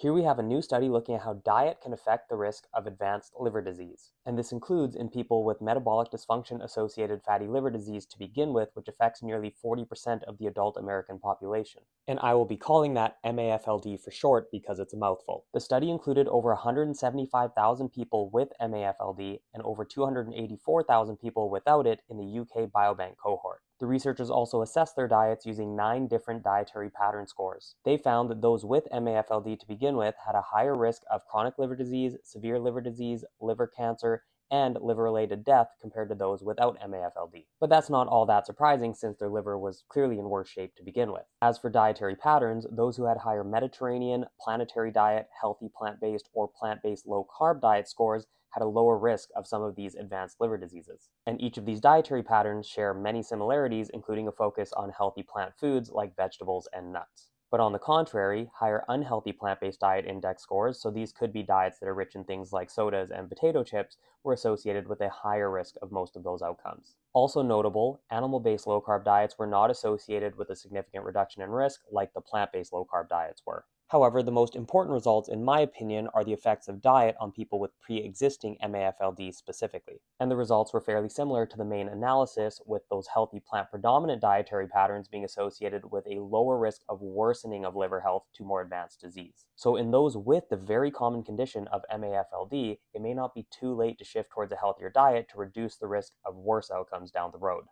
Here we have a new study looking at how diet can affect the risk of advanced liver disease. And this includes in people with metabolic dysfunction associated fatty liver disease to begin with, which affects nearly 40% of the adult American population. And I will be calling that MAFLD for short because it's a mouthful. The study included over 175,000 people with MAFLD and over 284,000 people without it in the UK Biobank cohort. The researchers also assessed their diets using 9 different dietary pattern scores. They found that those with MAFLD to begin with had a higher risk of chronic liver disease, severe liver disease, liver cancer, and liver-related death compared to those without MAFLD. But that's not all that surprising since their liver was clearly in worse shape to begin with. As for dietary patterns, those who had higher Mediterranean, planetary diet, healthy plant-based, or plant-based low-carb diet scores had a lower risk of some of these advanced liver diseases. And each of these dietary patterns share many similarities, including a focus on healthy plant foods like vegetables and nuts. But on the contrary, higher unhealthy plant-based diet index scores, so these could be diets that are rich in things like sodas and potato chips, were associated with a higher risk of most of those outcomes. Also notable, animal-based low-carb diets were not associated with a significant reduction in risk like the plant-based low-carb diets were. However, the most important results, in my opinion, are the effects of diet on people with pre-existing MAFLD specifically. And the results were fairly similar to the main analysis, with those healthy plant-predominant dietary patterns being associated with a lower risk of worsening of liver health to more advanced disease. So in those with the very common condition of MAFLD, it may not be too late to shift towards a healthier diet to reduce the risk of worse outcomes down the road.